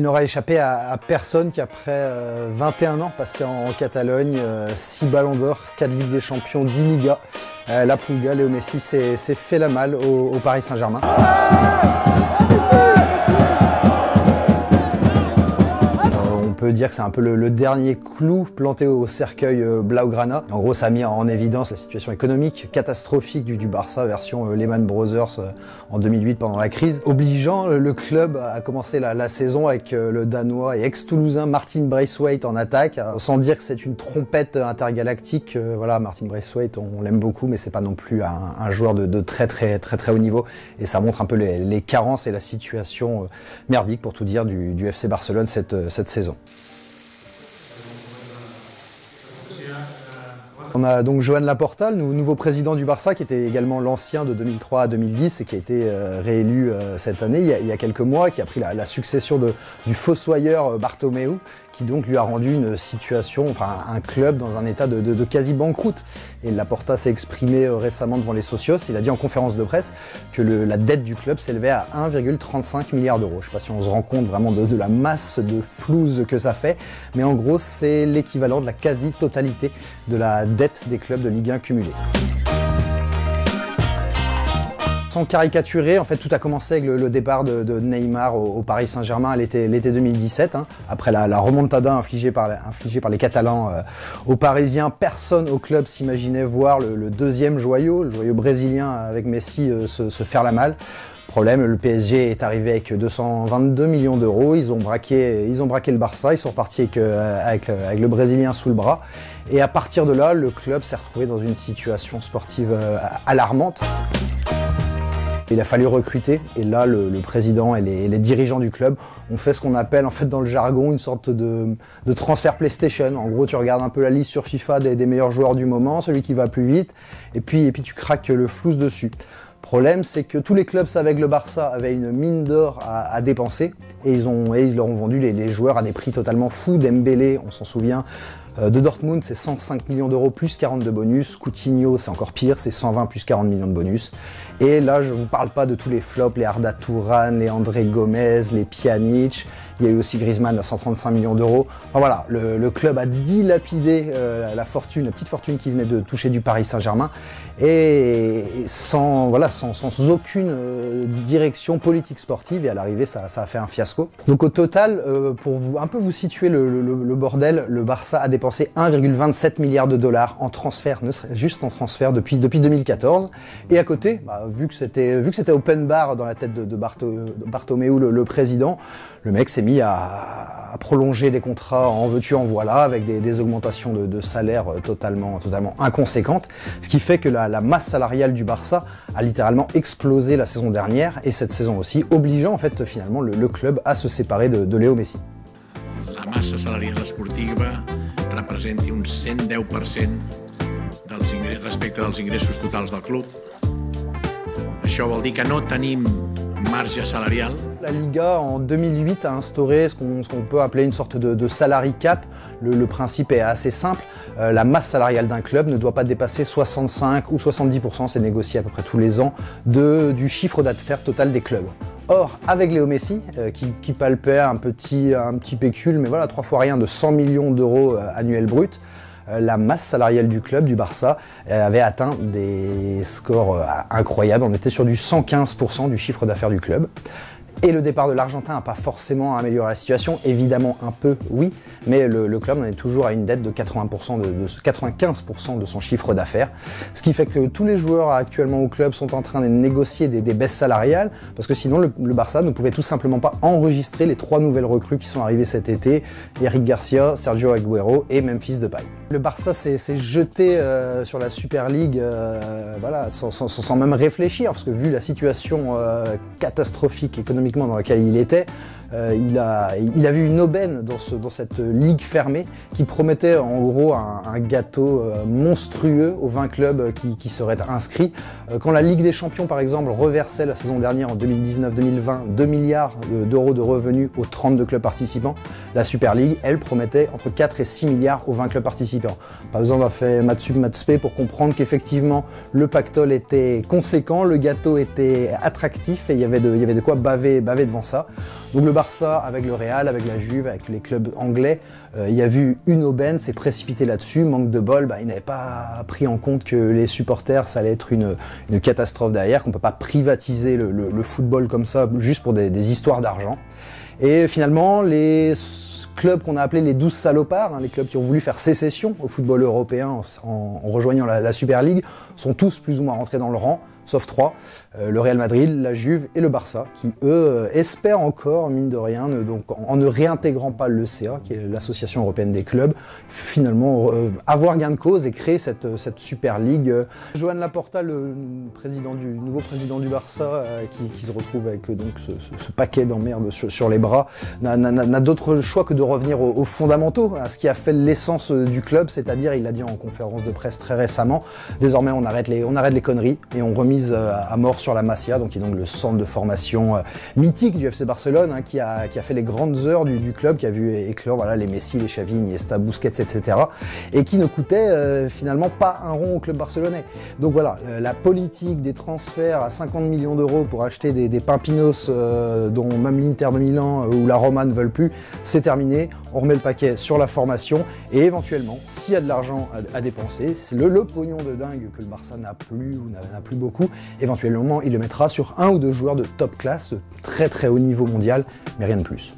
Il n'aura échappé à personne qu'après 21 ans passés en Catalogne, 6 ballons d'or, 4 Ligues des Champions, 10 Ligas, la Pulga, Léo Messi s'est fait la malle au Paris Saint-Germain. On peut dire que c'est un peu le dernier clou planté au cercueil Blaugrana. En gros, ça a mis en évidence la situation économique catastrophique du Barça version Lehman Brothers en 2008 pendant la crise, obligeant le club à commencer la saison avec le Danois et ex-Toulousain Martin Braithwaite en attaque, sans dire que c'est une trompette intergalactique. Voilà, Martin Braithwaite, on l'aime beaucoup, mais c'est pas non plus un joueur de très haut niveau, et ça montre un peu les carences et la situation merdique, pour tout dire, du FC Barcelone cette saison. On a donc Joan Laporta, le nouveau président du Barça, qui était également l'ancien de 2003 à 2010 et qui a été réélu cette année, il y a quelques mois, qui a pris la succession du fossoyeur Bartomeu, qui donc lui a rendu une situation, enfin un club dans un état de quasi-banqueroute. Et Laporta s'est exprimé récemment devant les socios. Il a dit en conférence de presse que la dette du club s'élevait à 1,35 milliard d'euros. Je ne sais pas si on se rend compte vraiment de la masse de flouze que ça fait, mais en gros c'est l'équivalent de la quasi-totalité de la dette des clubs de Ligue 1 cumulés. Sans caricaturer, en fait, tout a commencé avec le départ de Neymar au Paris Saint-Germain à l'été 2017. Après la remontada infligée par les Catalans aux Parisiens, personne au club s'imaginait voir le deuxième joyau, le joyau brésilien avec Messi, se faire la malle. Problème, le PSG est arrivé avec 222 millions d'euros, ils ont braqué le Barça, ils sont repartis avec le Brésilien sous le bras. Et à partir de là, le club s'est retrouvé dans une situation sportive alarmante. Il a fallu recruter, et là le président et les dirigeants du club ont fait ce qu'on appelle en fait dans le jargon une sorte de transfert PlayStation. En gros, tu regardes un peu la liste sur FIFA des meilleurs joueurs du moment, celui qui va plus vite, et puis tu craques le flouze dessus. Problème, c'est que tous les clubs savaient que le Barça avait une mine d'or à dépenser, et ils leur ont vendu les joueurs à des prix totalement fous. Dembélé, on s'en souvient, de Dortmund, c'est 105 millions d'euros plus 40 de bonus. Coutinho, c'est encore pire, c'est 120 plus 40 millions de bonus. Et là, je vous parle pas de tous les flops, les Arda Turan, les André Gomez, les Pjanic. Il y a eu aussi Griezmann à 135 millions d'euros. Enfin voilà, le club a dilapidé la petite fortune qui venait de toucher du Paris Saint-Germain, et sans aucune direction politique sportive, et à l'arrivée ça a fait un fiasco. Donc au total, pour vous situer le bordel, le Barça a dépensé 1,27 milliard de dollars en transfert, juste en transfert depuis 2014. Et à côté, vu que c'était open bar dans la tête de Bartomeu, le président, le mec s'est mis à prolonger les contrats en veux-tu en voilà, avec des augmentations de salaire totalement inconséquentes, ce qui fait que la masse salariale du Barça a littéralement explosé la saison dernière, et cette saison aussi, obligeant en fait finalement le club à se séparer de Léo Messi. La massa salarial esportiva representi un 110% respecte dels ingressos totals del club. Això vol dir que no tenim marge salarial. La Liga, en 2008, a instauré ce qu'on peut appeler une sorte de salary cap. Le principe est assez simple. La masse salariale d'un club ne doit pas dépasser 65 ou 70%, c'est négocié à peu près tous les ans, du chiffre d'affaires total des clubs. Or, avec Léo Messi, qui palpait un petit pécule, mais voilà, 3 fois rien, de 100 millions d'euros annuels bruts, la masse salariale du club, du Barça, avait atteint des scores incroyables. On était sur du 115% du chiffre d'affaires du club. Et le départ de l'Argentin n'a pas forcément amélioré la situation, évidemment un peu, oui, mais le club en est toujours à une dette de 95% de son chiffre d'affaires, ce qui fait que tous les joueurs actuellement au club sont en train de négocier des baisses salariales, parce que sinon le Barça ne pouvait tout simplement pas enregistrer les 3 nouvelles recrues qui sont arrivées cet été, Eric Garcia, Sergio Agüero et Memphis Depay. Le Barça s'est jeté sur la Super League voilà, sans même réfléchir, parce que vu la situation catastrophique économiquement dans laquelle il était, il a vu une aubaine dans cette ligue fermée qui promettait en gros un gâteau monstrueux aux 20 clubs qui seraient inscrits. Quand la Ligue des Champions par exemple reversait la saison dernière en 2019-2020 2 milliards d'euros de revenus aux 32 clubs participants, la Super League, elle, promettait entre 4 et 6 milliards aux 20 clubs participants. Pas besoin d'avoir fait maths sup, maths spé pour comprendre qu'effectivement le pactole était conséquent, le gâteau était attractif, et il y avait de quoi baver devant ça. Donc le Barça, avec le Real, avec la Juve, avec les clubs anglais, il y a vu une aubaine, s'est précipité là-dessus, manque de bol, il n'avait pas pris en compte que les supporters, ça allait être une catastrophe derrière, qu'on peut pas privatiser le football comme ça, juste pour des histoires d'argent. Et finalement, les clubs qu'on a appelés les 12 salopards, les clubs qui ont voulu faire sécession au football européen en rejoignant la Super League, sont tous plus ou moins rentrés dans le rang, sauf 3, le Real Madrid, la Juve et le Barça, qui eux espèrent encore, mine de rien, donc en ne réintégrant pas l'ECA, qui est l'association européenne des clubs, finalement avoir gain de cause et créer cette Super League. Joan Laporta, le nouveau président du Barça, qui se retrouve avec donc ce paquet d'emmerdes sur les bras, n'a d'autre choix que de revenir aux fondamentaux, à ce qui a fait l'essence du club, c'est-à-dire, il l'a dit en conférence de presse très récemment, désormais on arrête les conneries et on remise à mort sur la Masia, qui est donc le centre de formation mythique du FC Barcelone, qui a fait les grandes heures du club, qui a vu éclore les Messi, les Xavi, Iniesta, Busquets, etc. et qui ne coûtait finalement pas un rond au club barcelonais. Donc voilà, la politique des transferts à 50 millions d'euros pour acheter des Pimpinos dont même l'Inter de Milan ou la Roma ne veulent plus, c'est terminé. On remet le paquet sur la formation et éventuellement, s'il y a de l'argent à dépenser, c'est le pognon de dingue que le Barça n'a plus ou n'a plus beaucoup, éventuellement il le mettra sur un ou deux joueurs de top classe, de très très haut niveau mondial, mais rien de plus.